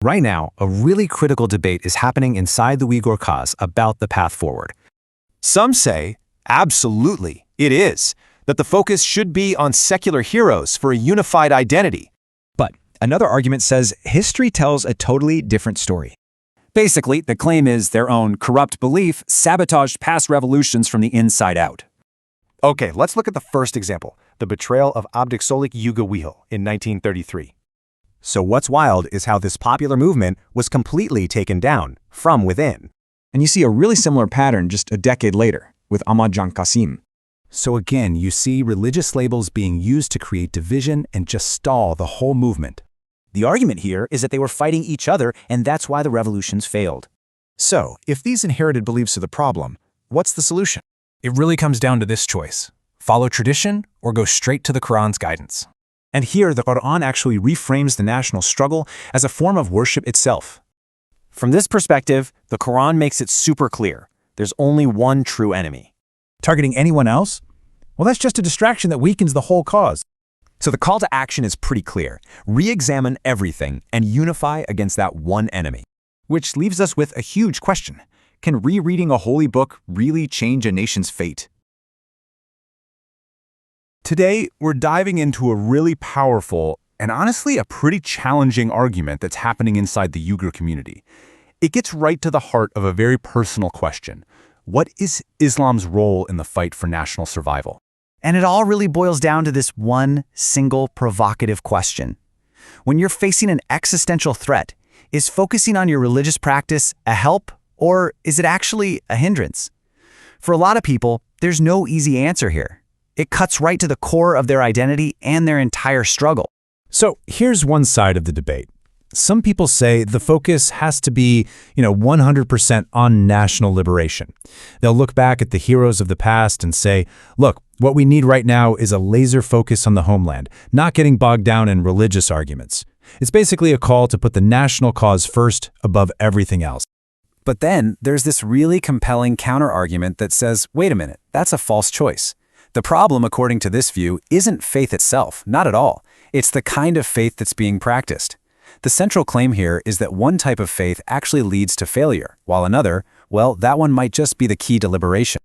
Right now, a really critical debate is happening inside the Uyghur cause about the path forward. Some say, absolutely, it is, that the focus should be on secular heroes for a unified identity. But another argument says history tells a totally different story. Basically, the claim is their own corrupt belief sabotaged past revolutions from the inside out. Okay, let's look at the first example, the betrayal of Abdiksolik Yugawihil in 1933. So what's wild is how this popular movement was completely taken down from within. And you see a really similar pattern just a decade later with Ahmad Jan Qasim. So again, you see religious labels being used to create division and just stall the whole movement. The argument here is that they were fighting each other, and that's why the revolutions failed. So, if these inherited beliefs are the problem, what's the solution? It really comes down to this choice: follow tradition or go straight to the Quran's guidance. And here, the Quran actually reframes the national struggle as a form of worship itself. From this perspective, the Quran makes it super clear. There's only one true enemy. Targeting anyone else? Well, that's just a distraction that weakens the whole cause. So the call to action is pretty clear. Re-examine everything and unify against that one enemy. Which leaves us with a huge question. Can rereading a holy book really change a nation's fate? Today, we're diving into a really powerful and honestly a pretty challenging argument that's happening inside the Uyghur community. It gets right to the heart of a very personal question. What is Islam's role in the fight for national survival? And it all really boils down to this one single provocative question. When you're facing an existential threat, is focusing on your religious practice a help, or is it actually a hindrance? For a lot of people, there's no easy answer here. It cuts right to the core of their identity and their entire struggle. So here's one side of the debate. Some people say the focus has to be, 100% on national liberation. They'll look back at the heroes of the past and say, look, what we need right now is a laser focus on the homeland, not getting bogged down in religious arguments. It's basically a call to put the national cause first above everything else. But then there's this really compelling counter-argument that says, wait a minute, that's a false choice. The problem, according to this view, isn't faith itself, not at all. It's the kind of faith that's being practiced. The central claim here is that one type of faith actually leads to failure, while another, well, that one might just be the key to liberation.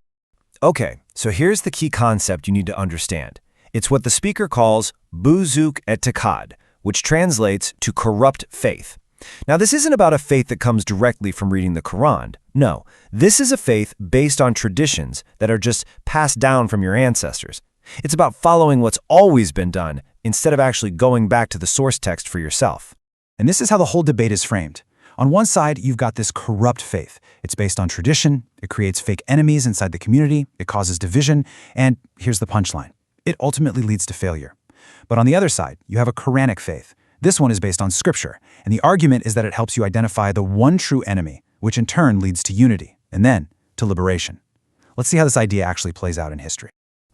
Okay, so here's the key concept you need to understand. It's what the speaker calls buzuk etikad, which translates to corrupt faith. Now, this isn't about a faith that comes directly from reading the Quran. No, this is a faith based on traditions that are just passed down from your ancestors. It's about following what's always been done instead of actually going back to the source text for yourself. And this is how the whole debate is framed. On one side, you've got this corrupt faith. It's based on tradition, it creates fake enemies inside the community, it causes division, and here's the punchline. It ultimately leads to failure. But on the other side, you have a Quranic faith. This one is based on scripture, and the argument is that it helps you identify the one true enemy, which in turn leads to unity, and then to liberation. Let's see how this idea actually plays out in history.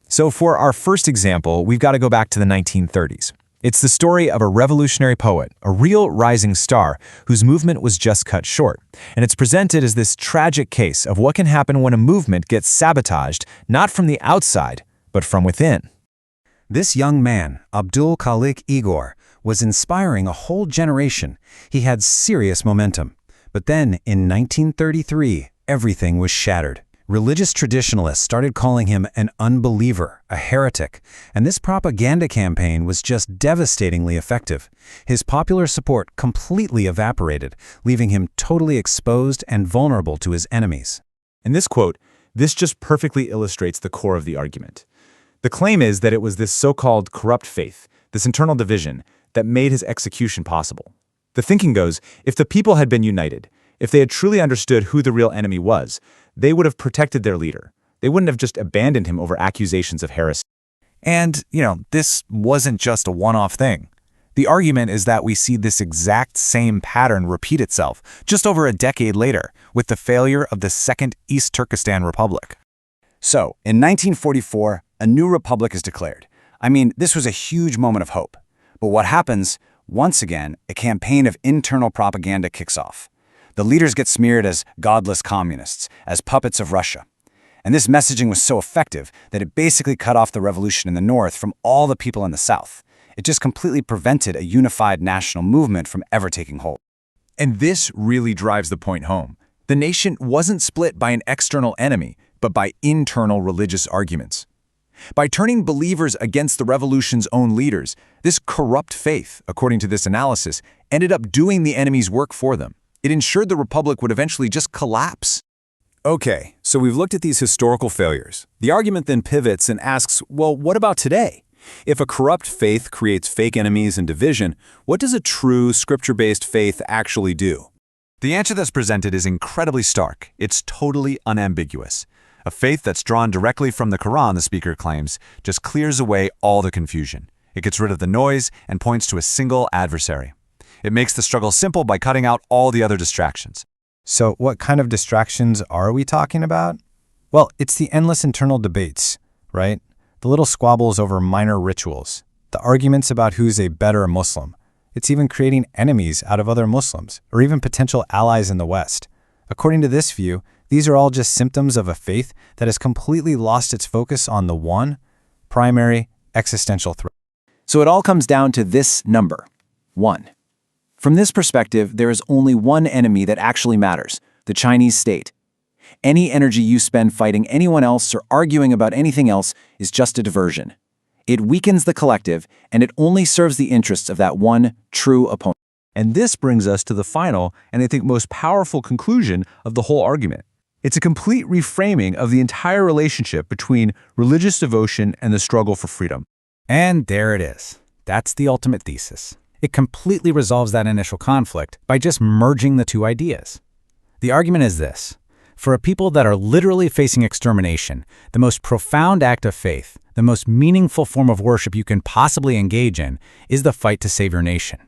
So for our first example, we've got to go back to the 1930s. It's the story of a revolutionary poet, a real rising star, whose movement was just cut short. And it's presented as this tragic case of what can happen when a movement gets sabotaged, not from the outside, but from within. This young man, Abdul Khalik Igor, was inspiring a whole generation. He had serious momentum. But then, in 1933, everything was shattered. Religious traditionalists started calling him an unbeliever, a heretic, and this propaganda campaign was just devastatingly effective. His popular support completely evaporated, leaving him totally exposed and vulnerable to his enemies. In this quote, this just perfectly illustrates the core of the argument. The claim is that it was this so-called corrupt faith, this internal division, that made his execution possible. The thinking goes, if the people had been united, if they had truly understood who the real enemy was, they would have protected their leader. They wouldn't have just abandoned him over accusations of heresy. And, this wasn't just a one-off thing. The argument is that we see this exact same pattern repeat itself just over a decade later with the failure of the Second East Turkestan Republic. So, in 1944, a new republic is declared. This was a huge moment of hope. But what happens, once again, a campaign of internal propaganda kicks off. The leaders get smeared as godless communists, as puppets of Russia. And this messaging was so effective that it basically cut off the revolution in the North from all the people in the South. It just completely prevented a unified national movement from ever taking hold. And this really drives the point home. The nation wasn't split by an external enemy, but by internal religious arguments. By turning believers against the revolution's own leaders, this corrupt faith, according to this analysis, ended up doing the enemy's work for them. It ensured the republic would eventually just collapse. Okay, so we've looked at these historical failures. The argument then pivots and asks, well, what about today? If a corrupt faith creates fake enemies and division, what does a true, scripture-based faith actually do? The answer that's presented is incredibly stark. It's totally unambiguous. A faith that's drawn directly from the Quran, the speaker claims, just clears away all the confusion. It gets rid of the noise and points to a single adversary. It makes the struggle simple by cutting out all the other distractions. So what kind of distractions are we talking about? Well, it's the endless internal debates, right? The little squabbles over minor rituals, the arguments about who's a better Muslim. It's even creating enemies out of other Muslims, or even potential allies in the West. According to this view, these are all just symptoms of a faith that has completely lost its focus on the one, primary, existential threat. So it all comes down to this number, 1. From this perspective, there is only one enemy that actually matters, the Chinese state. Any energy you spend fighting anyone else or arguing about anything else is just a diversion. It weakens the collective, and it only serves the interests of that one true opponent. And this brings us to the final and I think most powerful conclusion of the whole argument. It's a complete reframing of the entire relationship between religious devotion and the struggle for freedom. And there it is. That's the ultimate thesis. It completely resolves that initial conflict by just merging the two ideas. The argument is this. For a people that are literally facing extermination, the most profound act of faith, the most meaningful form of worship you can possibly engage in, is the fight to save your nation.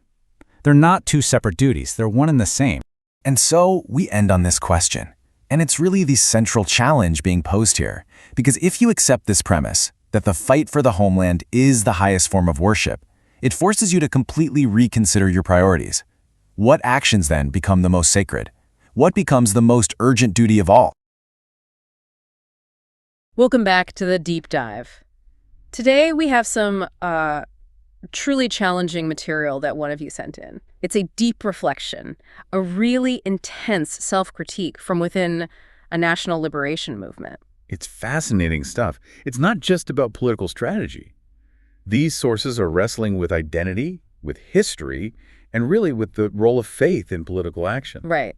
They're not two separate duties, they're one and the same. And so we end on this question. And it's really the central challenge being posed here. Because if you accept this premise, that the fight for the homeland is the highest form of worship, it forces you to completely reconsider your priorities. What actions then become the most sacred? What becomes the most urgent duty of all? Welcome back to the deep dive. Today we have some truly challenging material that one of you sent in. It's a deep reflection, a really intense self-critique from within a national liberation movement. It's fascinating stuff. It's not just about political strategy. These sources are wrestling with identity, with history, and really with the role of faith in political action. Right.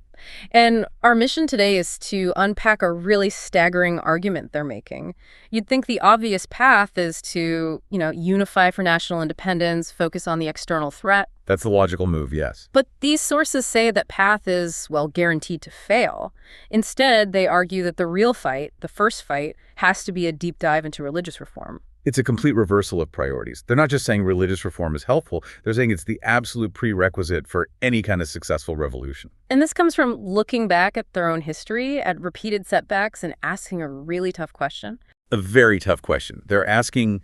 And our mission today is to unpack a really staggering argument they're making. You'd think the obvious path is to, unify for national independence, focus on the external threat. That's the logical move, yes. But these sources say that path is, guaranteed to fail. Instead, they argue that the real fight, the first fight, has to be a deep dive into religious reform. It's a complete reversal of priorities. They're not just saying religious reform is helpful, they're saying it's the absolute prerequisite for any kind of successful revolution. And this comes from looking back at their own history, at repeated setbacks, and asking a really tough question. A very tough question. They're asking,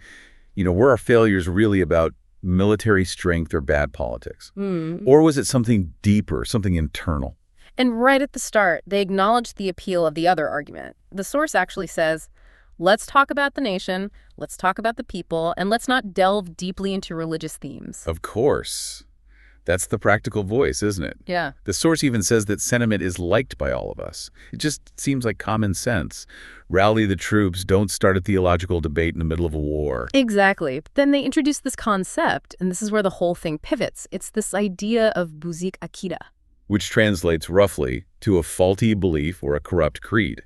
were our failures really about military strength or bad politics? Or was it something deeper, something internal? And right at the start, they acknowledge the appeal of the other argument. The source actually says, let's talk about the nation, let's talk about the people, and let's not delve deeply into religious themes. Of course. That's the practical voice, isn't it? Yeah. The source even says that sentiment is liked by all of us. It just seems like common sense. Rally the troops, don't start a theological debate in the middle of a war. Exactly. But then they introduce this concept, and this is where the whole thing pivots. It's this idea of buzik akida, which translates roughly to a faulty belief or a corrupt creed.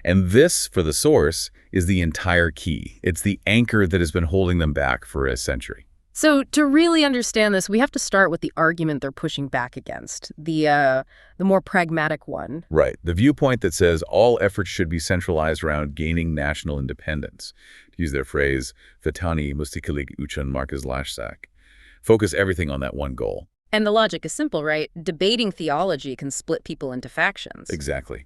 And this, for the source, is the entire key. It's the anchor that has been holding them back for a century. So to really understand this, we have to start with the argument they're pushing back against, the more pragmatic one. Right. The viewpoint that says all efforts should be centralized around gaining national independence. To use their phrase, Vatani Mustikalik Uchan Markaz Lashsak. Focus everything on that one goal. And the logic is simple, right? Debating theology can split people into factions. Exactly.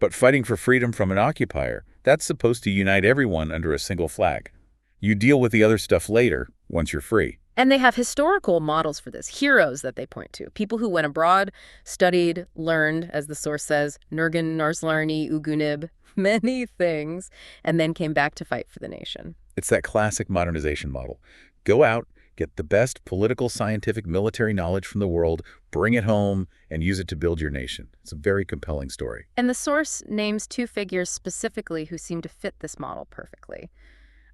But fighting for freedom from an occupier, that's supposed to unite everyone under a single flag. You deal with the other stuff later, once you're free. And they have historical models for this, heroes that they point to, people who went abroad, studied, learned, as the source says, Nurgan, Narslarni, Ugunib, many things, and then came back to fight for the nation. It's that classic modernization model. Go out, Get the best political, scientific, military knowledge from the world, bring it home, and use it to build your nation. It's a very compelling story. And the source names two figures specifically who seem to fit this model perfectly.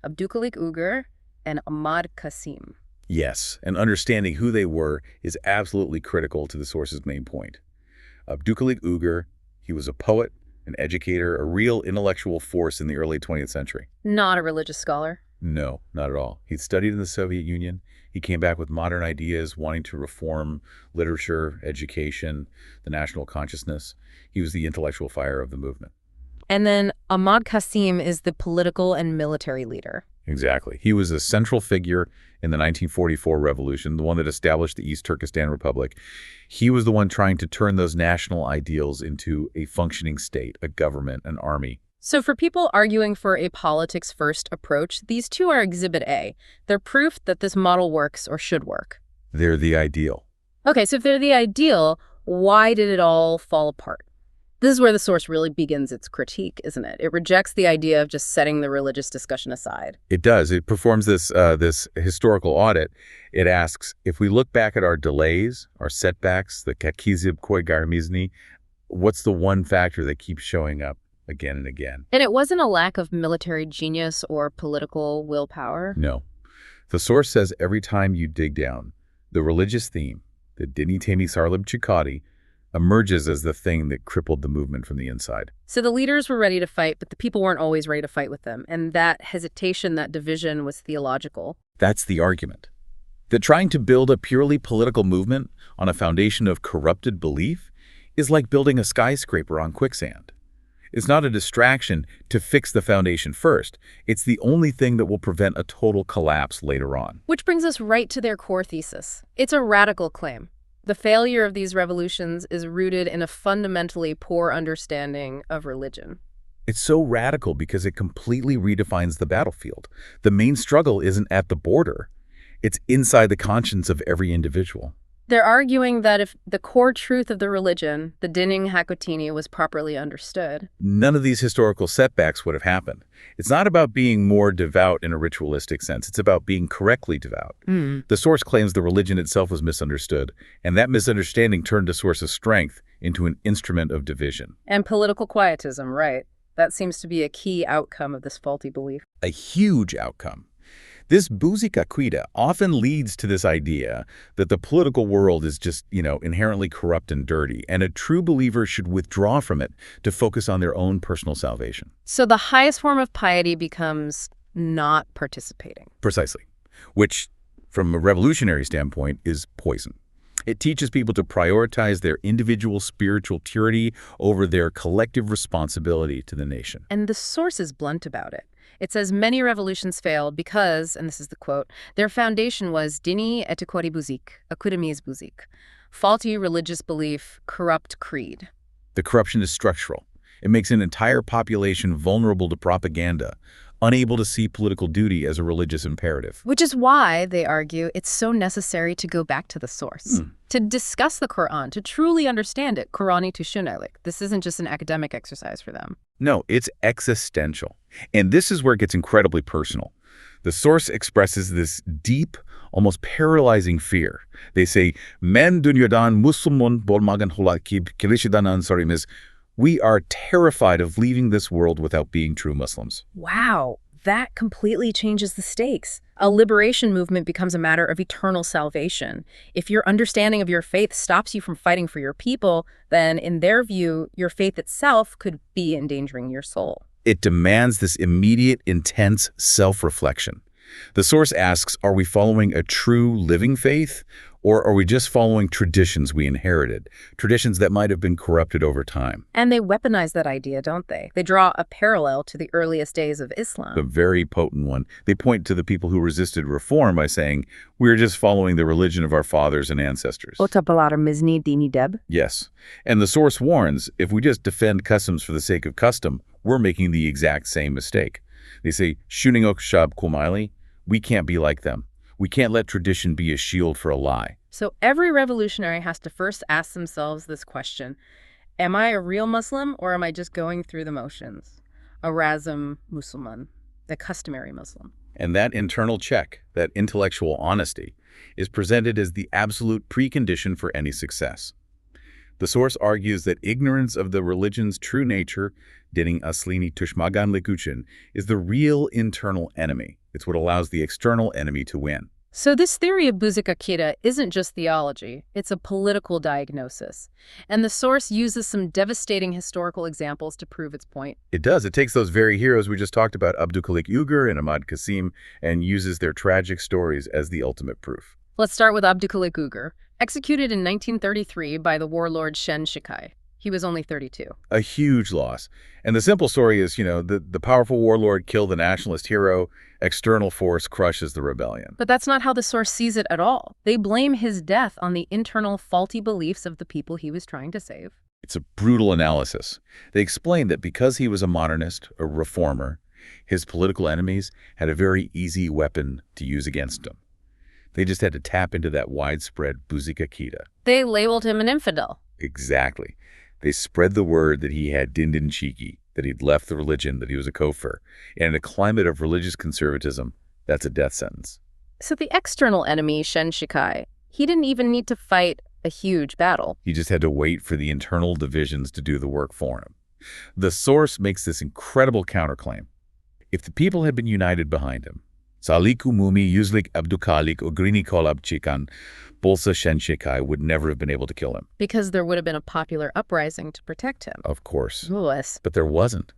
Abdülhalik Uygur and Ahmad Qasim. Yes, and understanding who they were is absolutely critical to the source's main point. Abdülhalik Uygur, he was a poet, an educator, a real intellectual force in the early 20th century. Not a religious scholar. No, not at all. He studied in the Soviet Union. He came back with modern ideas, wanting to reform literature, education, the national consciousness. He was the intellectual fire of the movement. And then Ahmad Qasim is the political and military leader. Exactly. He was a central figure in the 1944 revolution, the one that established the East Turkestan Republic. He was the one trying to turn those national ideals into a functioning state, a government, an army. So for people arguing for a politics-first approach, these two are Exhibit A. They're proof that this model works or should work. They're the ideal. Okay, so if they're the ideal, why did it all fall apart? This is where the source really begins its critique, isn't it? It rejects the idea of just setting the religious discussion aside. It does. It performs this historical audit. It asks, if we look back at our delays, our setbacks, the kakizib koi garmizni, what's the one factor that keeps showing up again and again? And it wasn't a lack of military genius or political willpower? No. The source says every time you dig down, the religious theme, the Dini Temi Sarlib Chikati, emerges as the thing that crippled the movement from the inside. So the leaders were ready to fight, but the people weren't always ready to fight with them. And that hesitation, that division was theological. That's the argument. That trying to build a purely political movement on a foundation of corrupted belief is like building a skyscraper on quicksand. It's not a distraction to fix the foundation first. It's the only thing that will prevent a total collapse later on. Which brings us right to their core thesis. It's a radical claim. The failure of these revolutions is rooted in a fundamentally poor understanding of religion. It's so radical because it completely redefines the battlefield. The main struggle isn't at the border. It's inside the conscience of every individual. They're arguing that if the core truth of the religion, the Dining Hakotini, was properly understood, none of these historical setbacks would have happened. It's not about being more devout in a ritualistic sense. It's about being correctly devout. The source claims the religion itself was misunderstood, and that misunderstanding turned a source of strength into an instrument of division. And political quietism, right? That seems to be a key outcome of this faulty belief. A huge outcome. This buzikakwida often leads to this idea that the political world is just, inherently corrupt and dirty, and a true believer should withdraw from it to focus on their own personal salvation. So the highest form of piety becomes not participating. Precisely. Which, from a revolutionary standpoint, is poison. It teaches people to prioritize their individual spiritual purity over their collective responsibility to the nation. And the source is blunt about it. It says many revolutions failed because, and this is the quote, their foundation was dini etikori buzik, akudamiz buzik, faulty religious belief, corrupt creed. The corruption is structural. It makes an entire population vulnerable to propaganda, unable to see political duty as a religious imperative. Which is why, they argue, it's so necessary to go back to the source, to discuss the Quran, to truly understand it, Qurani to Shunailik. This isn't just an academic exercise for them. No, it's existential. And this is where it gets incredibly personal. The source expresses this deep, almost paralyzing fear. They say, Men dunyadan muslimun bolmagan hulakib kilishidan ansarimiz. We are terrified of leaving this world without being true Muslims. Wow, that completely changes the stakes. A liberation movement becomes a matter of eternal salvation. If your understanding of your faith stops you from fighting for your people, then in their view, your faith itself could be endangering your soul. It demands this immediate, intense self-reflection. The source asks, are we following a true living faith, or are we just following traditions we inherited, traditions that might have been corrupted over time? And they weaponize that idea, don't they? They draw a parallel to the earliest days of Islam. A very potent one. They point to the people who resisted reform by saying, we're just following the religion of our fathers and ancestors. Mizni dini deb. Yes. And the source warns, if we just defend customs for the sake of custom, we're making the exact same mistake. They say, Shuningok shab kumaili, we can't be like them. We can't let tradition be a shield for a lie. So every revolutionary has to first ask themselves this question. Am I a real Muslim or am I just going through the motions? A razm Musulman, the customary Muslim. And that internal check, that intellectual honesty, is presented as the absolute precondition for any success. The source argues that ignorance of the religion's true nature, Dining Aslini Tushmagan Likuchin, is the real internal enemy. It's what allows the external enemy to win. So this theory of Buzuk-Akita isn't just theology, it's a political diagnosis. And the source uses some devastating historical examples to prove its point. It does. It takes those very heroes we just talked about, Abdülhalik Uygur and Ahmad Qasim, and uses their tragic stories as the ultimate proof. Let's start with Abdülhalik Uygur, executed in 1933 by the warlord Shen Shikai. He was only 32. A huge loss. And the simple story is, the powerful warlord killed the nationalist hero, external force crushes the rebellion. But that's not how the source sees it at all. They blame his death on the internal faulty beliefs of the people he was trying to save. It's a brutal analysis. They explain that because he was a modernist, a reformer, his political enemies had a very easy weapon to use against him. They just had to tap into that widespread Buzuk-Akita. They labeled him an infidel. Exactly. They spread the word that he had dindin cheeky, that he'd left the religion, that he was a kofir. And in a climate of religious conservatism, that's a death sentence. So the external enemy, Shen Shikai, he didn't even need to fight a huge battle. He just had to wait for the internal divisions to do the work for him. The source makes this incredible counterclaim. If the people had been united behind him, Saliku Mumi Yuzlik Abdukalik Ogrini Kolab Chikan, Bolsa Shen Shikai would never have been able to kill him. Because there would have been a popular uprising to protect him. Of course. Yes. But there wasn't.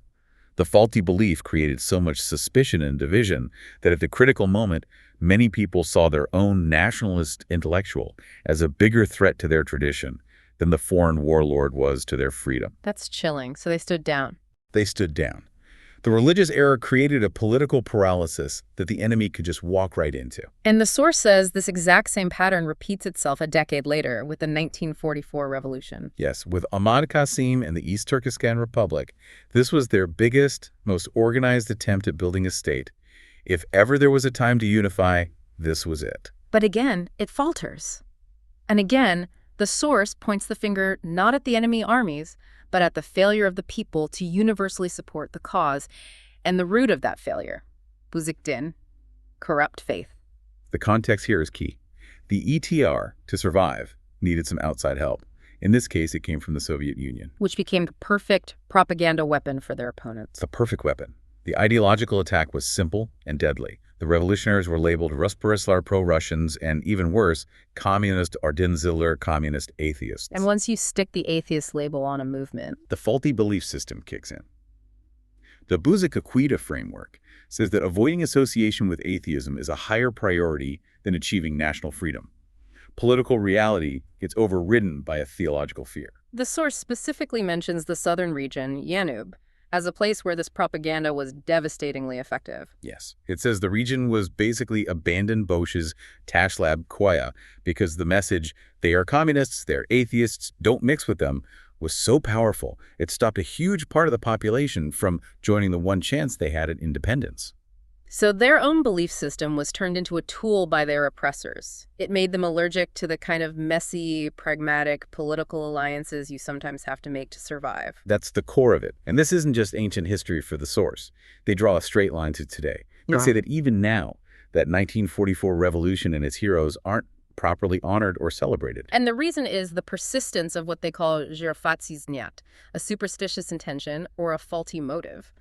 The faulty belief created so much suspicion and division that at the critical moment, many people saw their own nationalist intellectual as a bigger threat to their tradition than the foreign warlord was to their freedom. That's chilling. So they stood down. They stood down. The religious error created a political paralysis that the enemy could just walk right into. And the source says this exact same pattern repeats itself a decade later with the 1944 revolution. Yes, with Ahmad Qasim and the East Turkestan Republic, this was their biggest, most organized attempt at building a state. If ever there was a time to unify, this was it. But again, it falters. And again, the source points the finger not at the enemy armies, but at the failure of the people to universally support the cause, and the root of that failure, Buzuk-Din, corrupt faith. The context here is key. The ETR, to survive, needed some outside help. In this case, it came from the Soviet Union. Which became the perfect propaganda weapon for their opponents. The perfect weapon. The ideological attack was simple and deadly. The revolutionaries were labeled Rusperislar pro-Russians and, even worse, communist Ardenziller communist atheists. And once you stick the atheist label on a movement, the faulty belief system kicks in. The Buzuk-Akita framework says that avoiding association with atheism is a higher priority than achieving national freedom. Political reality gets overridden by a theological fear. The source specifically mentions the southern region, Yanub, as a place where this propaganda was devastatingly effective. Yes. It says the region was basically abandoned Bosch's Tashlab Koya because the message, they are communists, they're atheists, don't mix with them, was so powerful, it stopped a huge part of the population from joining the one chance they had at independence. So their own belief system was turned into a tool by their oppressors. It made them allergic to the kind of messy, pragmatic political alliances you sometimes have to make to survive. That's the core of it. And this isn't just ancient history for the source. They draw a straight line to today. They say that even now, that 1944 revolution and its heroes aren't properly honored or celebrated. And the reason is the persistence of what they call zhirfatsiznyat, a superstitious intention or a faulty motive.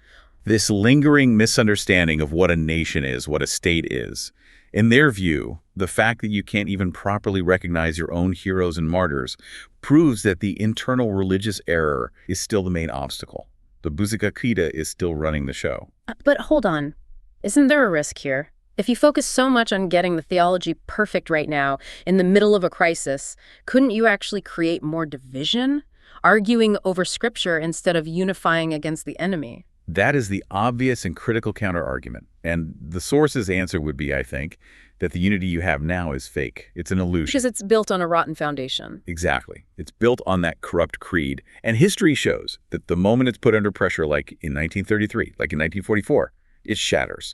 This lingering misunderstanding of what a nation is, what a state is. In their view, the fact that you can't even properly recognize your own heroes and martyrs proves that the internal religious error is still the main obstacle. The Buzuk-Akita is still running the show. But hold on. Isn't there a risk here? If you focus so much on getting the theology perfect right now, in the middle of a crisis, couldn't you actually create more division? Arguing over scripture instead of unifying against the enemy? That is the obvious and critical counter-argument. And the source's answer would be, I think, that the unity you have now is fake. It's an illusion. Because it's built on a rotten foundation. Exactly. It's built on that corrupt creed. And history shows that the moment it's put under pressure, like in 1933, like in 1944, it shatters.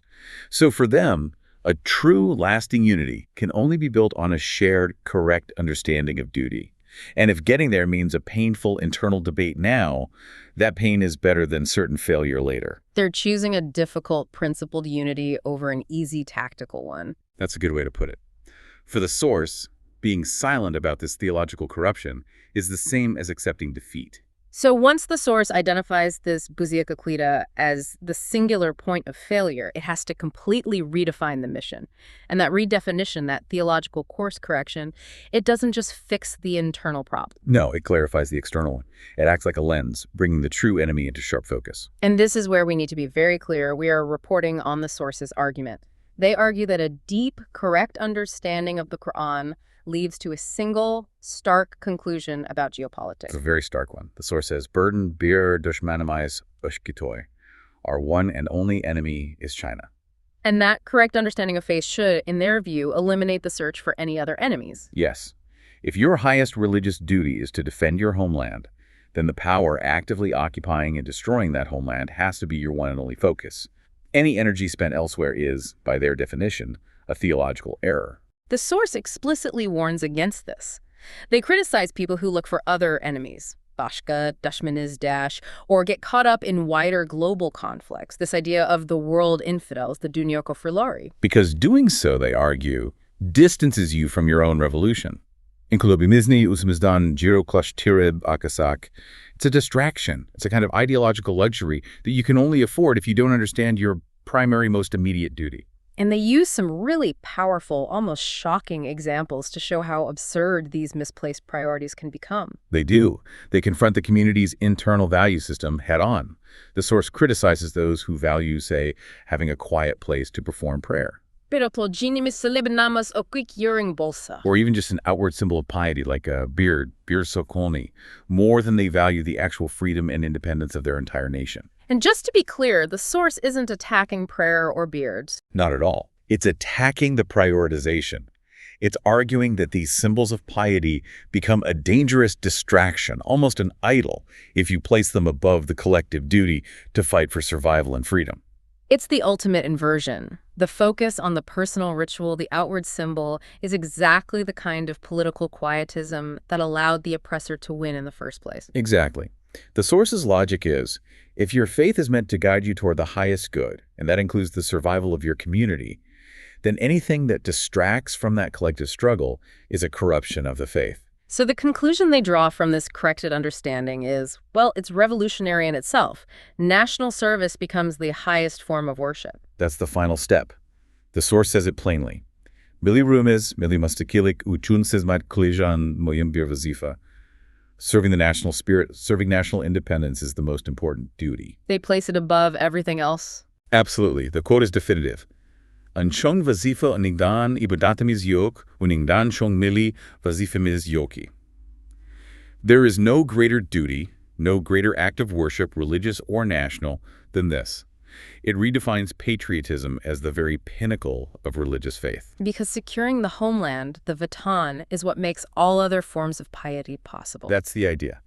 So for them, a true lasting unity can only be built on a shared, correct understanding of duty. And if getting there means a painful internal debate now, that pain is better than certain failure later. They're choosing a difficult principled unity over an easy tactical one. That's a good way to put it. For the source, being silent about this theological corruption is the same as accepting defeat. So once the source identifies this buziakaklida as the singular point of failure, it has to completely redefine the mission. And that redefinition, that theological course correction, it doesn't just fix the internal problem. No, it clarifies the external one. It acts like a lens, bringing the true enemy into sharp focus. And this is where we need to be very clear. We are reporting on the source's argument. They argue that a deep, correct understanding of the Quran leads to a single, stark conclusion about geopolitics. It's a very stark one. The source says, Burden bir dushmanamais ushkitoy. Our one and only enemy is China. And that correct understanding of faith should, in their view, eliminate the search for any other enemies. Yes. If your highest religious duty is to defend your homeland, then the power actively occupying and destroying that homeland has to be your one and only focus. Any energy spent elsewhere is, by their definition, a theological error. The source explicitly warns against this. They criticize people who look for other enemies, Bashka, Dushmaniz Dash, or get caught up in wider global conflicts, this idea of the world infidels, the Dunyoko Frilari. Because doing so, they argue, distances you from your own revolution. Inkulobimizni usmizdan giroklash tirib akasak. It's a distraction. It's a kind of ideological luxury that you can only afford if you don't understand your primary, most immediate duty. And they use some really powerful, almost shocking examples to show how absurd these misplaced priorities can become. They do. They confront the community's internal value system head on. The source criticizes those who value, say, having a quiet place to perform prayer. Or even just an outward symbol of piety like a beard, bir sokolni, more than they value the actual freedom and independence of their entire nation. And just to be clear, the source isn't attacking prayer or beards. Not at all. It's attacking the prioritization. It's arguing that these symbols of piety become a dangerous distraction, almost an idol, if you place them above the collective duty to fight for survival and freedom. It's the ultimate inversion. The focus on the personal ritual, the outward symbol, is exactly the kind of political quietism that allowed the oppressor to win in the first place. Exactly. The source's logic is, if your faith is meant to guide you toward the highest good, and that includes the survival of your community, then anything that distracts from that collective struggle is a corruption of the faith. So the conclusion they draw from this corrected understanding is, well, it's revolutionary in itself. National service becomes the highest form of worship. That's the final step. The source says it plainly. Belie rumes, mili mastakilik uchun sismat klijan moyim bir vazifa. Serving the national spirit, serving national independence is the most important duty. They place it above everything else? Absolutely. The quote is definitive. Anshong vazifa oningdan ibadatamiz yok, uningdan shong mili vazifamiz yoki. There is no greater duty, no greater act of worship, religious or national, than this. It redefines patriotism as the very pinnacle of religious faith. Because securing the homeland, the Vatan, is what makes all other forms of piety possible. That's the idea.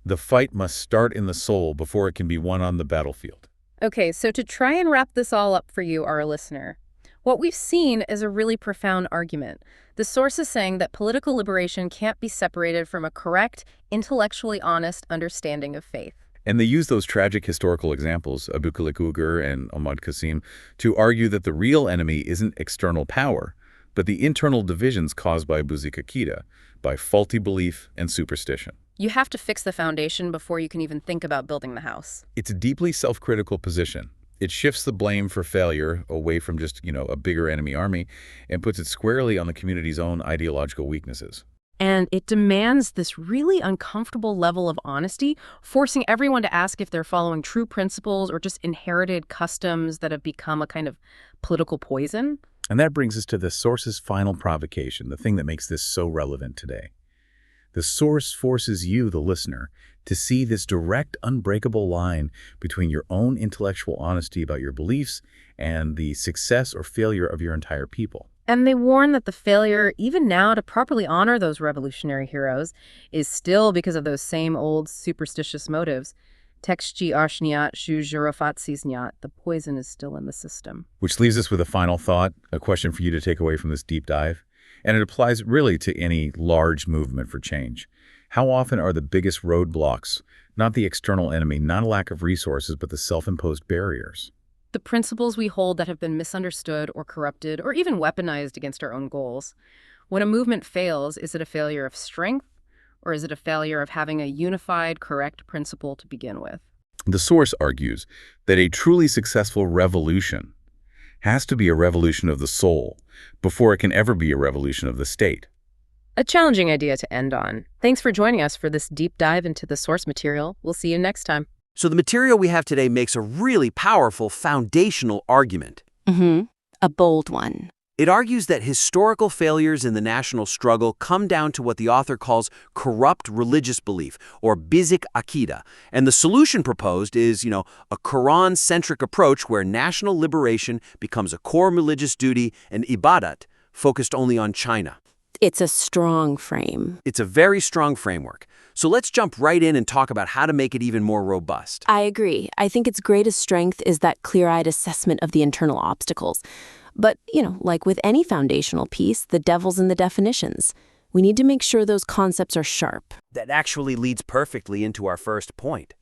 The fight must start in the soul before it can be won on the battlefield. Okay, so to try and wrap this all up for you, our listener, what we've seen is a really profound argument. The source is saying that political liberation can't be separated from a correct, intellectually honest understanding of faith. And they use those tragic historical examples, Abu Khalik Uyghur and Ahmad Qasim, to argue that the real enemy isn't external power, but the internal divisions caused by buzikakida, by faulty belief and superstition. You have to fix the foundation before you can even think about building the house. It's a deeply self-critical position. It shifts the blame for failure away from just, a bigger enemy army and puts it squarely on the community's own ideological weaknesses. And it demands this really uncomfortable level of honesty, forcing everyone to ask if they're following true principles or just inherited customs that have become a kind of political poison. And that brings us to the source's final provocation, the thing that makes this so relevant today. The source forces you, the listener, to see this direct, unbreakable line between your own intellectual honesty about your beliefs and the success or failure of your entire people. And they warn that the failure, even now, to properly honor those revolutionary heroes is still because of those same old superstitious motives. Tekstji arshniat shu jurafatsisnyat, the poison is still in the system. Which leaves us with a final thought, a question for you to take away from this deep dive. And it applies really to any large movement for change. How often are the biggest roadblocks not the external enemy, not a lack of resources, but the self-imposed barriers? The principles we hold that have been misunderstood or corrupted or even weaponized against our own goals. When a movement fails, is it a failure of strength, or is it a failure of having a unified, correct principle to begin with? The source argues that a truly successful revolution has to be a revolution of the soul before it can ever be a revolution of the state. A challenging idea to end on. Thanks for joining us for this deep dive into the source material. We'll see you next time. So the material we have today makes a really powerful foundational argument. A bold one. It argues that historical failures in the national struggle come down to what the author calls corrupt religious belief, or bizik akida. And the solution proposed is, a Quran-centric approach where national liberation becomes a core religious duty and ibadat, focused only on China. It's a strong frame. It's a very strong framework. So let's jump right in and talk about how to make it even more robust. I agree. I think its greatest strength is that clear-eyed assessment of the internal obstacles. But, like with any foundational piece, the devil's in the definitions. We need to make sure those concepts are sharp. That actually leads perfectly into our first point.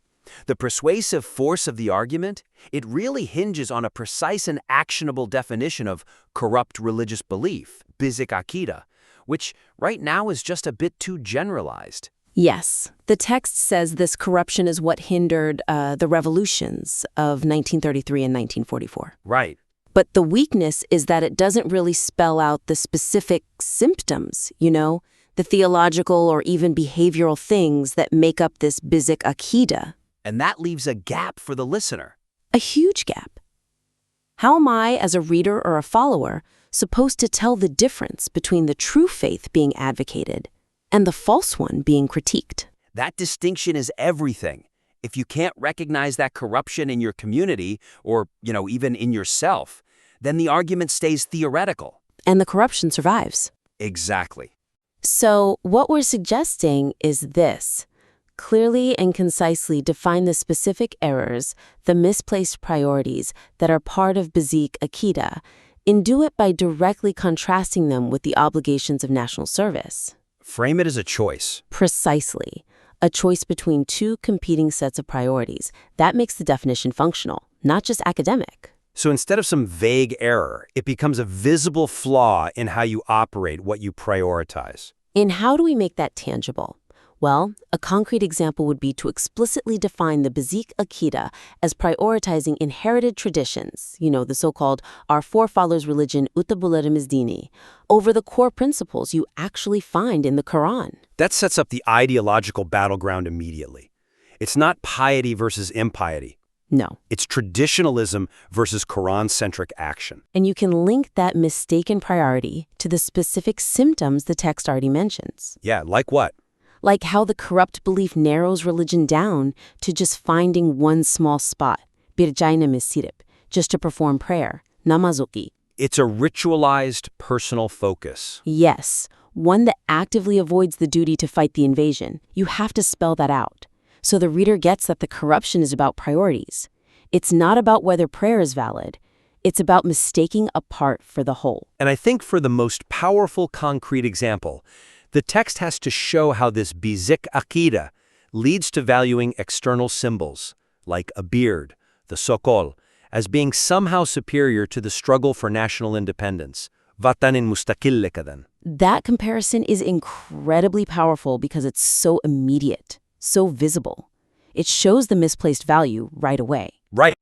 The persuasive force of the argument, it really hinges on a precise and actionable definition of corrupt religious belief, bizik akida, which right now is just a bit too generalized. Yes, the text says this corruption is what hindered the revolutions of 1933 and 1944. Right. But the weakness is that it doesn't really spell out the specific symptoms, the theological or even behavioral things that make up this bizik akida. And that leaves a gap for the listener. A huge gap. How am I, as a reader or a follower, supposed to tell the difference between the true faith being advocated and the false one being critiqued? That distinction is everything. If you can't recognize that corruption in your community or, even in yourself, then the argument stays theoretical. And the corruption survives. Exactly. So what we're suggesting is this. Clearly and concisely define the specific errors, the misplaced priorities that are part of bizik akida, and do it by directly contrasting them with the obligations of national service. Frame it as a choice. Precisely. A choice between two competing sets of priorities. That makes the definition functional, not just academic. So instead of some vague error, it becomes a visible flaw in how you operate, what you prioritize. And how do we make that tangible? Well, a concrete example would be to explicitly define the bizik akida as prioritizing inherited traditions, the so-called our forefathers' religion, Utabuladimisdini, over the core principles you actually find in the Quran. That sets up the ideological battleground immediately. It's not piety versus impiety. No. It's traditionalism versus Quran-centric action. And you can link that mistaken priority to the specific symptoms the text already mentions. Yeah, like what? Like how the corrupt belief narrows religion down to just finding one small spot, birjaina misirip, just to perform prayer, namazuki. It's a ritualized personal focus. Yes, one that actively avoids the duty to fight the invasion. You have to spell that out. So the reader gets that the corruption is about priorities. It's not about whether prayer is valid. It's about mistaking a part for the whole. And I think for the most powerful concrete example, the text has to show how this bizik akida leads to valuing external symbols, like a beard, the sokol, as being somehow superior to the struggle for national independence. Vatanin mustaqille kadan. That comparison is incredibly powerful because it's so immediate, so visible. It shows the misplaced value right away. Right.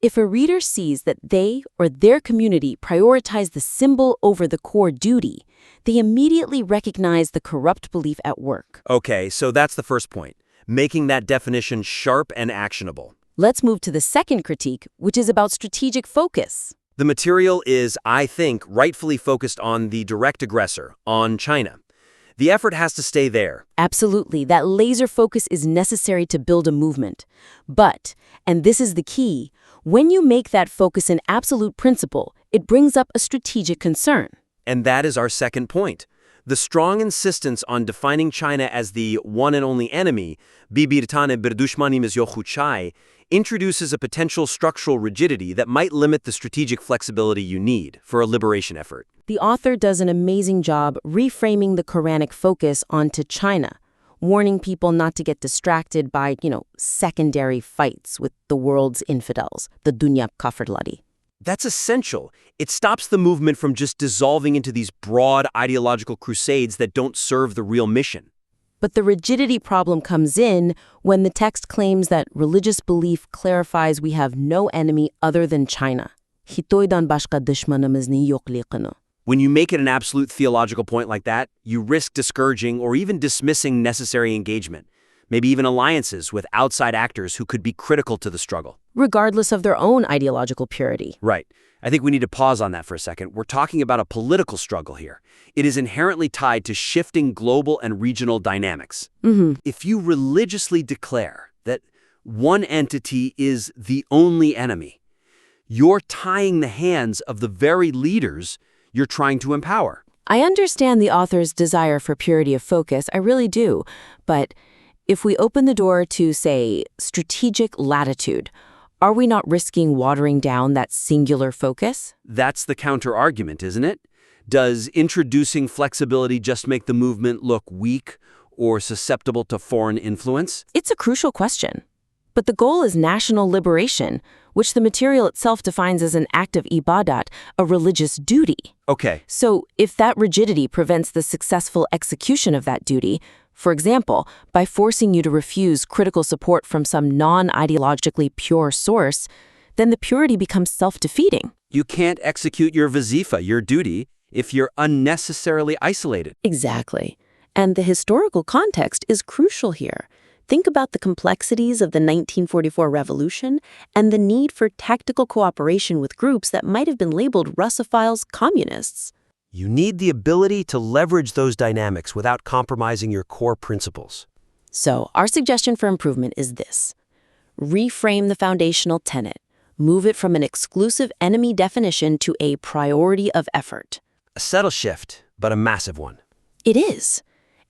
If a reader sees that they or their community prioritize the symbol over the core duty, they immediately recognize the corrupt belief at work. Okay, so that's the first point, making that definition sharp and actionable. Let's move to the second critique, which is about strategic focus. The material is, I think, rightfully focused on the direct aggressor, on China. The effort has to stay there. Absolutely. That laser focus is necessary to build a movement. But, and this is the key, when you make that focus an absolute principle, it brings up a strategic concern. And that is our second point. The strong insistence on defining China as the one and only enemy, bibirtane berdushmanim is yochuchai, introduces a potential structural rigidity that might limit the strategic flexibility you need for a liberation effort. The author does an amazing job reframing the Quranic focus onto China, warning people not to get distracted by, secondary fights with the world's infidels, the dunya kafirlari. That's essential. It stops the movement from just dissolving into these broad ideological crusades that don't serve the real mission. But the rigidity problem comes in when the text claims that religious belief clarifies we have no enemy other than China. Хитойдан башка душманымызны yoqligini. When you make it an absolute theological point like that, you risk discouraging or even dismissing necessary engagement, maybe even alliances with outside actors who could be critical to the struggle. Regardless of their own ideological purity. Right. I think we need to pause on that for a second. We're talking about a political struggle here. It is inherently tied to shifting global and regional dynamics. If you religiously declare that one entity is the only enemy, you're tying the hands of the very leaders you're trying to empower. I understand the author's desire for purity of focus, I really do. But if we open the door to, say, strategic latitude, are we not risking watering down that singular focus? That's the counter-argument, isn't it? Does introducing flexibility just make the movement look weak or susceptible to foreign influence? It's a crucial question. But the goal is national liberation, which the material itself defines as an act of ibadat, a religious duty. Okay. So if that rigidity prevents the successful execution of that duty, for example, by forcing you to refuse critical support from some non-ideologically pure source, then the purity becomes self-defeating. You can't execute your vazifa, your duty, if you're unnecessarily isolated. Exactly. And the historical context is crucial here. Think about the complexities of the 1944 revolution and the need for tactical cooperation with groups that might have been labeled Russophiles, communists. You need the ability to leverage those dynamics without compromising your core principles. So, our suggestion for improvement is this. Reframe the foundational tenet. Move it from an exclusive enemy definition to a priority of effort. A subtle shift, but a massive one. It is.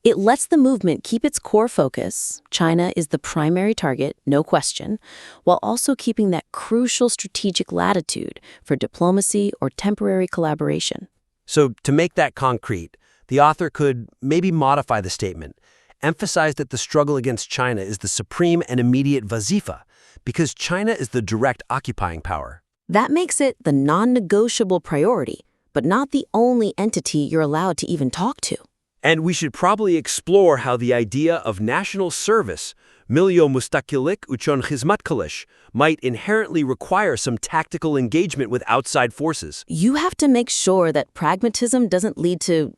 It lets the movement keep its core focus. China is the primary target, no question, while also keeping that crucial strategic latitude for diplomacy or temporary collaboration. So, to make that concrete, the author could maybe modify the statement, emphasize that the struggle against China is the supreme and immediate vazifa, because China is the direct occupying power. That makes it the non-negotiable priority, but not the only entity you're allowed to even talk to. And we should probably explore how the idea of national service, milyo mustaqilik uchon khizmat kalish, might inherently require some tactical engagement with outside forces. You have to make sure that pragmatism doesn't lead to,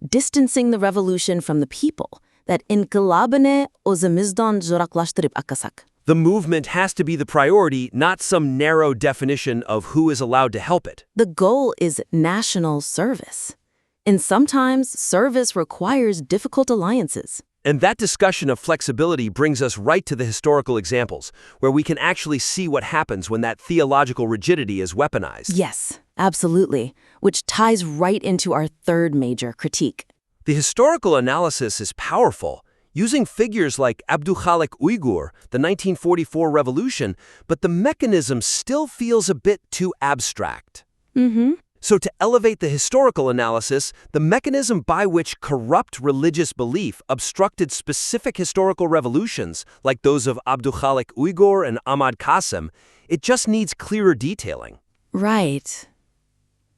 distancing the revolution from the people. That inqilabane o'zimizdan zoraklaştırıp akasak. The movement has to be the priority, not some narrow definition of who is allowed to help it. The goal is national service. And sometimes service requires difficult alliances. And that discussion of flexibility brings us right to the historical examples, where we can actually see what happens when that theological rigidity is weaponized. Yes, absolutely, which ties right into our third major critique. The historical analysis is powerful, using figures like Abdülhalik Uygur, the 1944 revolution, but the mechanism still feels a bit too abstract. So to elevate the historical analysis, the mechanism by which corrupt religious belief obstructed specific historical revolutions, like those of Abdülhalik Uygur and Ahmad Qasim, it just needs clearer detailing. Right.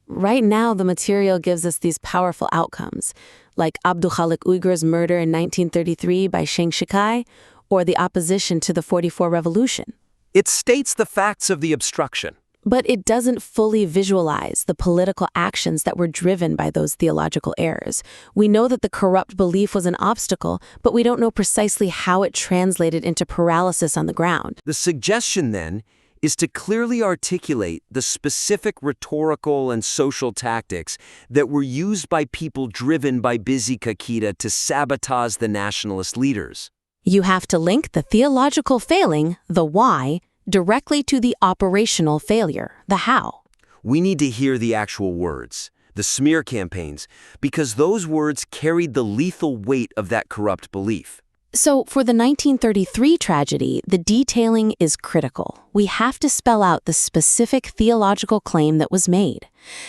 Right now, the material gives us these powerful outcomes, like Abdülhalik Uygur's murder in 1933 by Chiang Kai, or the opposition to the 44 revolution. It states the facts of the obstruction. But it doesn't fully visualize the political actions that were driven by those theological errors. We know that the corrupt belief was an obstacle, but we don't know precisely how it translated into paralysis on the ground. The suggestion, then, is to clearly articulate the specific rhetorical and social tactics that were used by people driven by Belie Kakita to sabotage the nationalist leaders. You have to link the theological failing, the why, directly to the operational failure, the how. We need to hear the actual words, the smear campaigns, because those words carried the lethal weight of that corrupt belief. So for the 1933 tragedy, the detailing is critical. We have to spell out the specific theological claim that was made,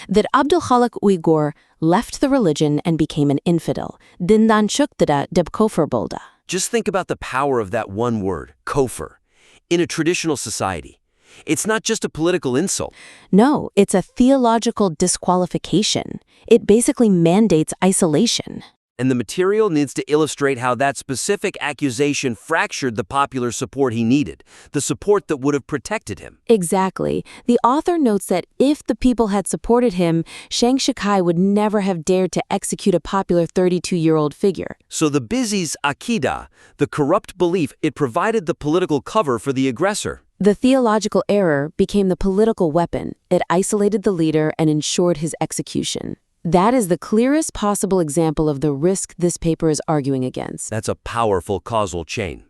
that Abdülhalik Uygur left the religion and became an infidel, dindan çıktı da deb kofir buldu. Just think about the power of that one word, kofir, in a traditional society. It's not just a political insult. No, it's a theological disqualification. It basically mandates isolation. And the material needs to illustrate how that specific accusation fractured the popular support he needed, the support that would have protected him. Exactly. The author notes that if the people had supported him, Chiang Kai would never have dared to execute a popular 32-year-old figure. So the Bizi's Aqidah, the corrupt belief, it provided the political cover for the aggressor. The theological error became the political weapon. It isolated the leader and ensured his execution. That is the clearest possible example of the risk this paper is arguing against. That's a powerful causal chain.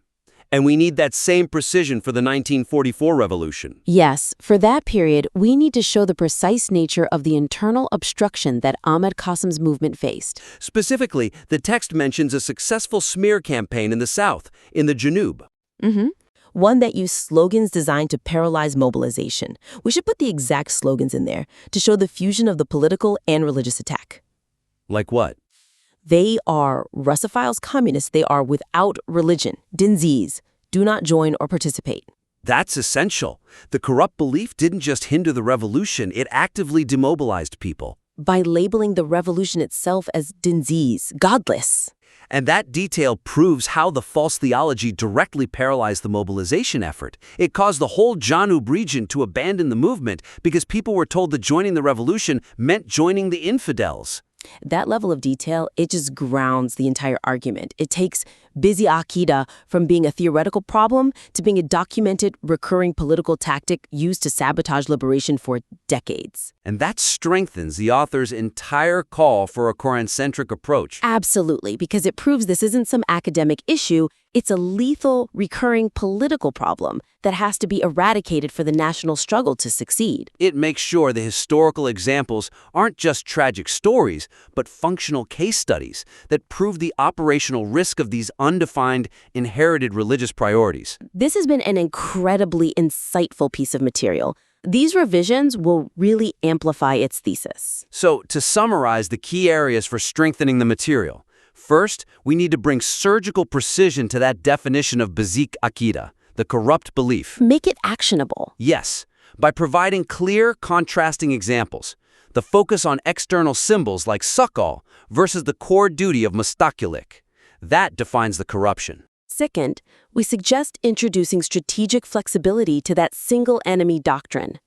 And we need that same precision for the 1944 revolution. Yes, for that period, we need to show the precise nature of the internal obstruction that Ahmad Qasim's movement faced. Specifically, the text mentions a successful smear campaign in the south, in the Janub. One that used slogans designed to paralyze mobilization. We should put the exact slogans in there to show the fusion of the political and religious attack. Like what? They are Russophiles communists. They are without religion. Dinzis. Do not join or participate. That's essential. The corrupt belief didn't just hinder the revolution, it actively demobilized people. By labeling the revolution itself as Dinzis, godless. And that detail proves how the false theology directly paralyzed the mobilization effort. It caused the whole Janub region to abandon the movement because people were told that joining the revolution meant joining the infidels. That level of detail, it just grounds the entire argument. It takes Bizi Aqidah from being a theoretical problem to being a documented, recurring political tactic used to sabotage liberation for decades. And that strengthens the author's entire call for a Quran-centric approach. Absolutely, because it proves this isn't some academic issue. It's a lethal, recurring political problem that has to be eradicated for the national struggle to succeed. It makes sure the historical examples aren't just tragic stories, but functional case studies that prove the operational risk of these undefined, inherited religious priorities. This has been an incredibly insightful piece of material. These revisions will really amplify its thesis. So, to summarize the key areas for strengthening the material, first, we need to bring surgical precision to that definition of Bizik Aqidah, the corrupt belief. Make it actionable. Yes, by providing clear, contrasting examples. The focus on external symbols like Sakal versus the core duty of Mustaqilik. That defines the corruption. Second, we suggest introducing strategic flexibility to that single enemy doctrine.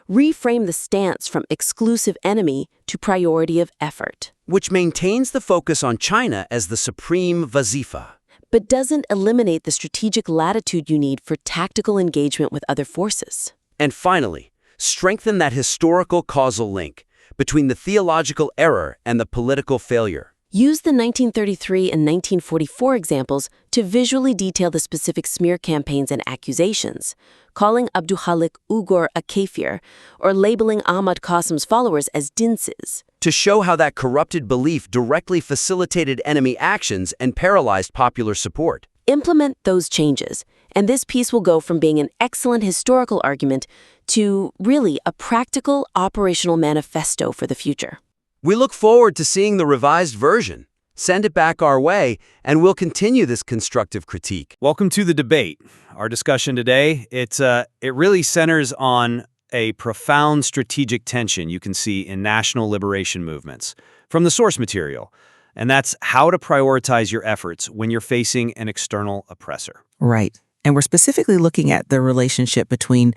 Reframe the stance from exclusive enemy to priority of effort. Which maintains the focus on China as the supreme wazifa. But doesn't eliminate the strategic latitude you need for tactical engagement with other forces. And finally, strengthen that historical causal link between the theological error and the political failure. Use the 1933 and 1944 examples to visually detail the specific smear campaigns and accusations, calling Abduhalik Uyghur a kafir, or labeling Ahmad Qasim's followers as dinses. To show how that corrupted belief directly facilitated enemy actions and paralyzed popular support. Implement those changes, and this piece will go from being an excellent historical argument to really a practical operational manifesto for the future. We look forward to seeing the revised version. Send it back our way, and we'll continue this constructive critique. Welcome to the debate. Our discussion today, it really centers on a profound strategic tension you can see in national liberation movements from the source material, and that's how to prioritize your efforts when you're facing an external oppressor. Right. And we're specifically looking at the relationship between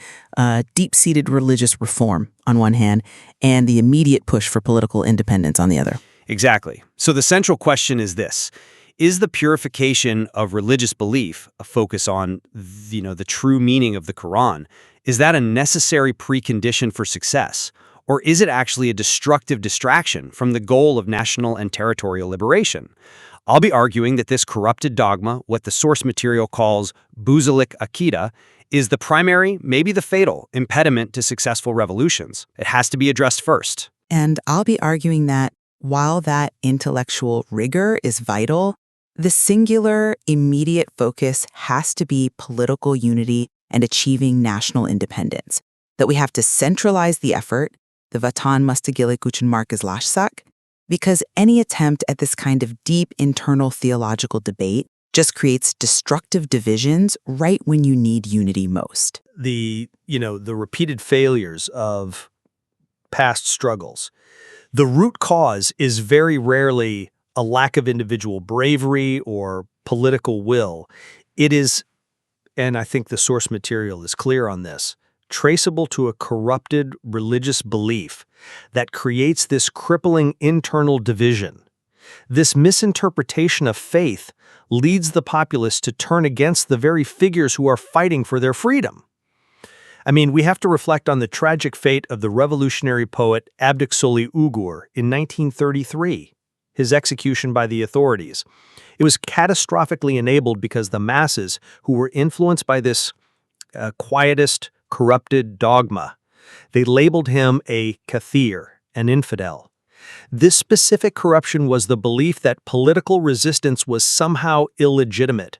deep-seated religious reform on one hand and the immediate push for political independence on the other. Exactly. So the central question is this. Is the purification of religious belief, a focus on, the true meaning of the Quran, is that a necessary precondition for success? Or is it actually a destructive distraction from the goal of national and territorial liberation? I'll be arguing that this corrupted dogma, what the source material calls Buzalik Aqidah, is the primary, maybe the fatal, impediment to successful revolutions. It has to be addressed first. And I'll be arguing that while that intellectual rigor is vital, the singular, immediate focus has to be political unity and achieving national independence. That we have to centralize the effort, the Vatan Mustagilik Uchenmark Lashsak, because any attempt at this kind of deep internal theological debate just creates destructive divisions right when you need unity most. The repeated failures of past struggles. The root cause is very rarely a lack of individual bravery or political will. It is, and I think the source material is clear on this, traceable to a corrupted religious belief that creates this crippling internal division. This misinterpretation of faith leads the populace to turn against the very figures who are fighting for their freedom. I mean, we have to reflect on the tragic fate of the revolutionary poet Abdülkadir Uygur in 1933, his execution by the authorities. It was catastrophically enabled because the masses, who were influenced by this quietist, corrupted dogma, they labeled him a kafir, an infidel. This specific corruption was the belief that political resistance was somehow illegitimate,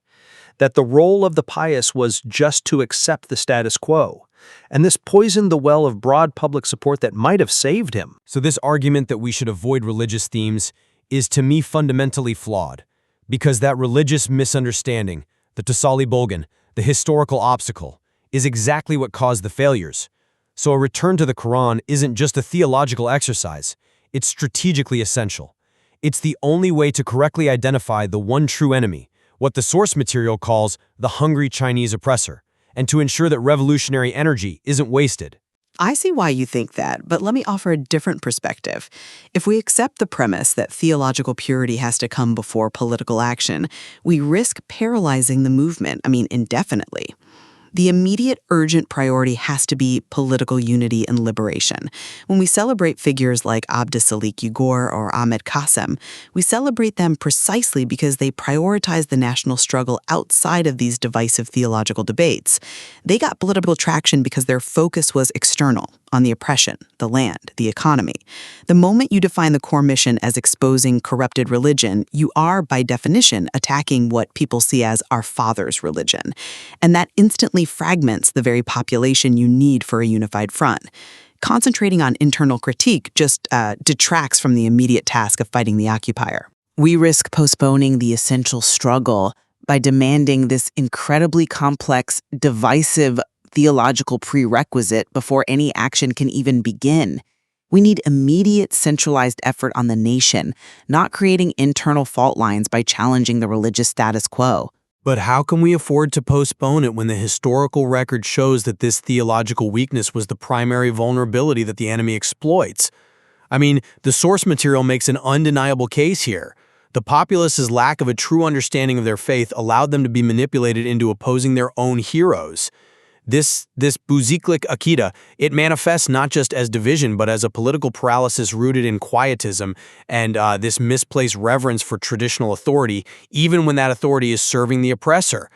that the role of the pious was just to accept the status quo. And this poisoned the well of broad public support that might have saved him. So this argument that we should avoid religious themes is to me fundamentally flawed, because that religious misunderstanding, the Tasali Bolgan, the historical obstacle, is exactly what caused the failures. So a return to the Quran isn't just a theological exercise, it's strategically essential. It's the only way to correctly identify the one true enemy, what the source material calls the hungry Chinese oppressor, and to ensure that revolutionary energy isn't wasted. I see why you think that, but let me offer a different perspective. If we accept the premise that theological purity has to come before political action, we risk paralyzing the movement, indefinitely. The immediate urgent priority has to be political unity and liberation. When we celebrate figures like Abdülkadir Uygur or Ahmed Qasim, we celebrate them precisely because they prioritize the national struggle outside of these divisive theological debates. They got political traction because their focus was external, on the oppression, the land, the economy. The moment you define the core mission as exposing corrupted religion, you are, by definition, attacking what people see as our father's religion. And that instantly fragments the very population you need for a unified front. Concentrating on internal critique just detracts from the immediate task of fighting the occupier. We risk postponing the essential struggle by demanding this incredibly complex, divisive theological prerequisite before any action can even begin. We need immediate centralized effort on the nation, not creating internal fault lines by challenging the religious status quo. But how can we afford to postpone it when the historical record shows that this theological weakness was the primary vulnerability that the enemy exploits? The source material makes an undeniable case here. The populace's lack of a true understanding of their faith allowed them to be manipulated into opposing their own heroes. This Buziklik Akida, it manifests not just as division, but as a political paralysis rooted in quietism and this misplaced reverence for traditional authority, even when that authority is serving the oppressor.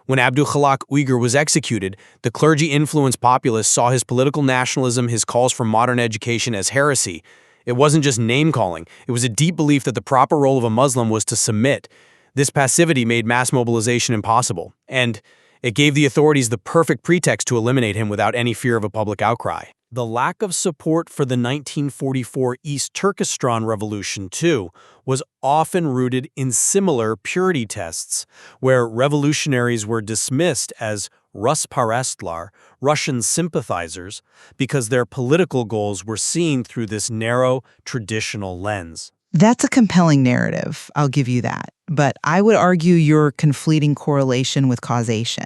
When Abdülkadir Uygur was executed, the clergy-influenced populace saw his political nationalism, his calls for modern education as heresy. It wasn't just name-calling. It was a deep belief that the proper role of a Muslim was to submit. This passivity made mass mobilization impossible, and it gave the authorities the perfect pretext to eliminate him without any fear of a public outcry. The lack of support for the 1944 East Turkestan Revolution, too, was often rooted in similar purity tests, where revolutionaries were dismissed as Rusparastlar, Russian sympathizers, because their political goals were seen through this narrow, traditional lens. That's a compelling narrative, I'll give you that. But I would argue you're conflating correlation with causation.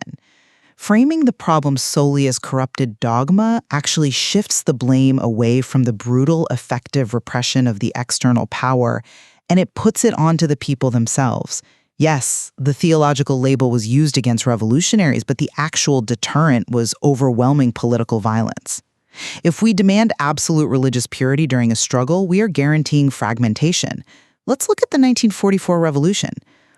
Framing the problem solely as corrupted dogma actually shifts the blame away from the brutal, effective repression of the external power, and it puts it onto the people themselves. Yes, the theological label was used against revolutionaries, but the actual deterrent was overwhelming political violence. If we demand absolute religious purity during a struggle, we are guaranteeing fragmentation. Let's look at the 1944 revolution.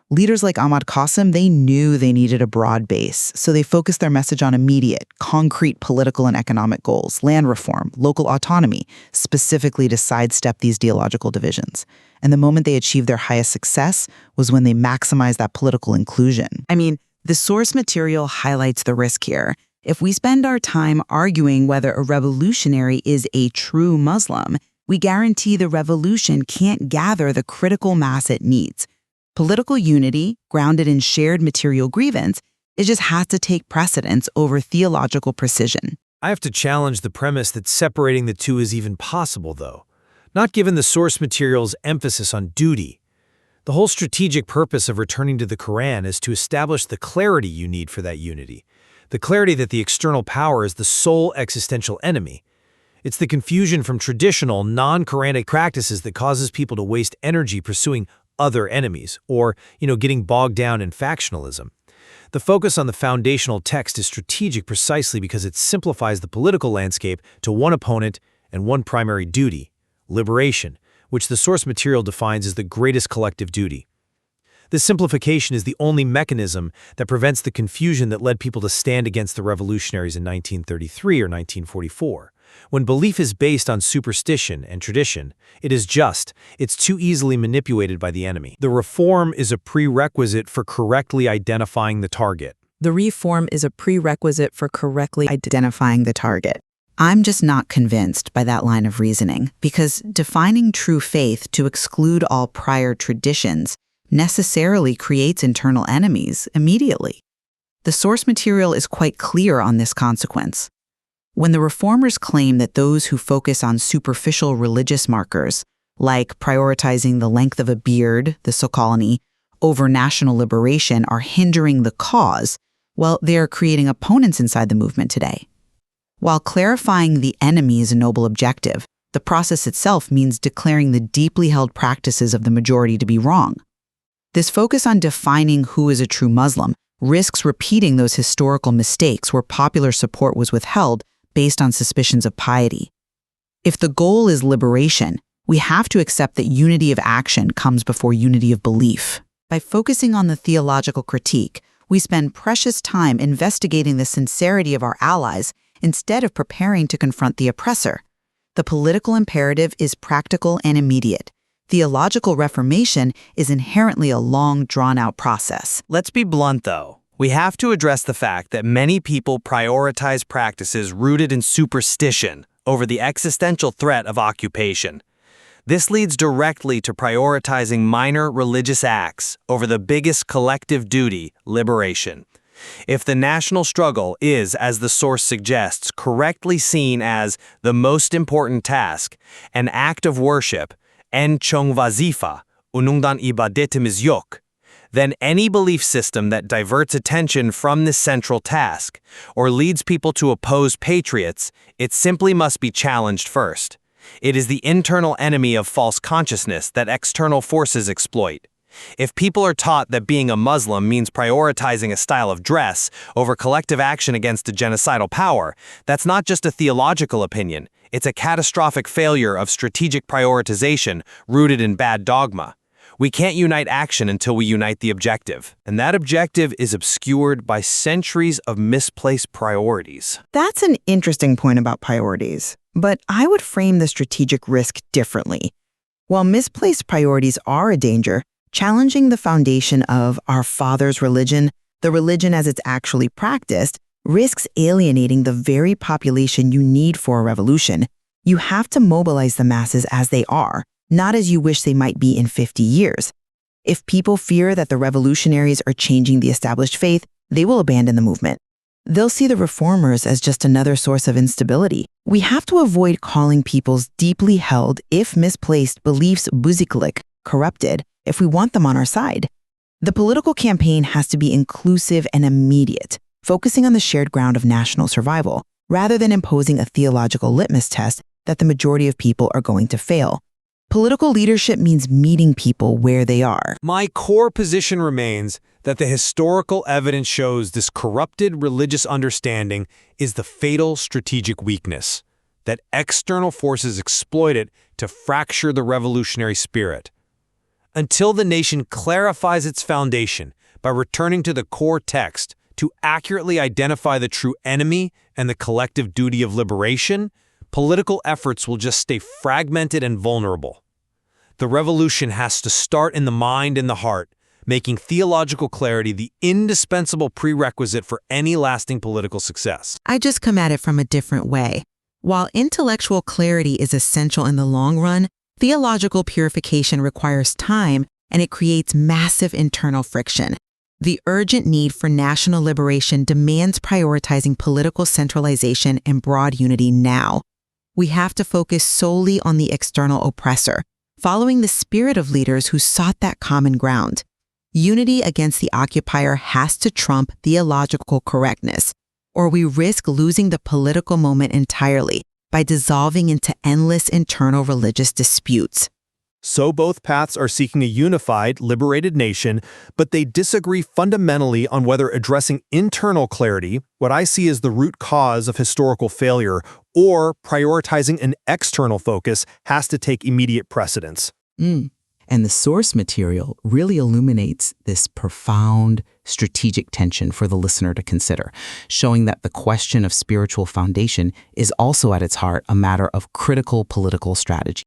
Leaders like Ahmad Qasim, they knew they needed a broad base, so they focused their message on immediate, concrete political and economic goals, land reform, local autonomy, specifically to sidestep these ideological divisions. And the moment they achieved their highest success was when they maximized that political inclusion. The source material highlights the risk here. If we spend our time arguing whether a revolutionary is a true Muslim, we guarantee the revolution can't gather the critical mass it needs. Political unity, grounded in shared material grievance, it just has to take precedence over theological precision. I have to challenge the premise that separating the two is even possible, though. Not given the source material's emphasis on duty. The whole strategic purpose of returning to the Quran is to establish the clarity you need for that unity. The clarity that the external power is the sole existential enemy. It's the confusion from traditional, non-Quranic practices that causes people to waste energy pursuing other enemies, or, getting bogged down in factionalism. The focus on the foundational text is strategic precisely because it simplifies the political landscape to one opponent and one primary duty, liberation, which the source material defines as the greatest collective duty. This simplification is the only mechanism that prevents the confusion that led people to stand against the revolutionaries in 1933 or 1944. When belief is based on superstition and tradition, it's too easily manipulated by the enemy. The reform is a prerequisite for correctly identifying the target. I'm just not convinced by that line of reasoning, because defining true faith to exclude all prior traditions necessarily creates internal enemies immediately. The source material is quite clear on this consequence. When the reformers claim that those who focus on superficial religious markers, like prioritizing the length of a beard, the sokolony, over national liberation are hindering the cause, well, they are creating opponents inside the movement today. While clarifying the enemy is a noble objective, the process itself means declaring the deeply held practices of the majority to be wrong. This focus on defining who is a true Muslim risks repeating those historical mistakes where popular support was withheld based on suspicions of piety. If the goal is liberation, we have to accept that unity of action comes before unity of belief. By focusing on the theological critique, we spend precious time investigating the sincerity of our allies instead of preparing to confront the oppressor. The political imperative is practical and immediate. Theological reformation is inherently a long, drawn-out process. Let's be blunt, though. We have to address the fact that many people prioritize practices rooted in superstition over the existential threat of occupation. This leads directly to prioritizing minor religious acts over the biggest collective duty, liberation. If the national struggle is, as the source suggests, correctly seen as the most important task, an act of worship, en chong vazifa, unungdan ibadetimiz yok, then any belief system that diverts attention from this central task or leads people to oppose patriots, it simply must be challenged first. It is the internal enemy of false consciousness that external forces exploit. If people are taught that being a Muslim means prioritizing a style of dress over collective action against a genocidal power, that's not just a theological opinion, it's a catastrophic failure of strategic prioritization rooted in bad dogma. We can't unite action until we unite the objective, and that objective is obscured by centuries of misplaced priorities. That's an interesting point about priorities, but I would frame the strategic risk differently. While misplaced priorities are a danger, challenging the foundation of our father's religion, the religion as it's actually practiced, risks alienating the very population you need for a revolution. You have to mobilize the masses as they are, not as you wish they might be in 50 years. If people fear that the revolutionaries are changing the established faith, they will abandon the movement. They'll see the reformers as just another source of instability. We have to avoid calling people's deeply held, if misplaced, beliefs buziklik, corrupted, if we want them on our side. The political campaign has to be inclusive and immediate, focusing on the shared ground of national survival, rather than imposing a theological litmus test that the majority of people are going to fail. Political leadership means meeting people where they are. My core position remains that the historical evidence shows this corrupted religious understanding is the fatal strategic weakness, that external forces exploit it to fracture the revolutionary spirit. Until the nation clarifies its foundation by returning to the core text to accurately identify the true enemy and the collective duty of liberation, political efforts will just stay fragmented and vulnerable. The revolution has to start in the mind and the heart, making theological clarity the indispensable prerequisite for any lasting political success. I just come at it from a different way. While intellectual clarity is essential in the long run, theological purification requires time and it creates massive internal friction. The urgent need for national liberation demands prioritizing political centralization and broad unity now. We have to focus solely on the external oppressor, following the spirit of leaders who sought that common ground. Unity against the occupier has to trump theological correctness, or we risk losing the political moment entirely by dissolving into endless internal religious disputes. So both paths are seeking a unified, liberated nation, but they disagree fundamentally on whether addressing internal clarity, what I see as the root cause of historical failure, or prioritizing an external focus has to take immediate precedence. And the source material really illuminates this profound strategic tension for the listener to consider, showing that the question of spiritual foundation is also at its heart a matter of critical political strategy.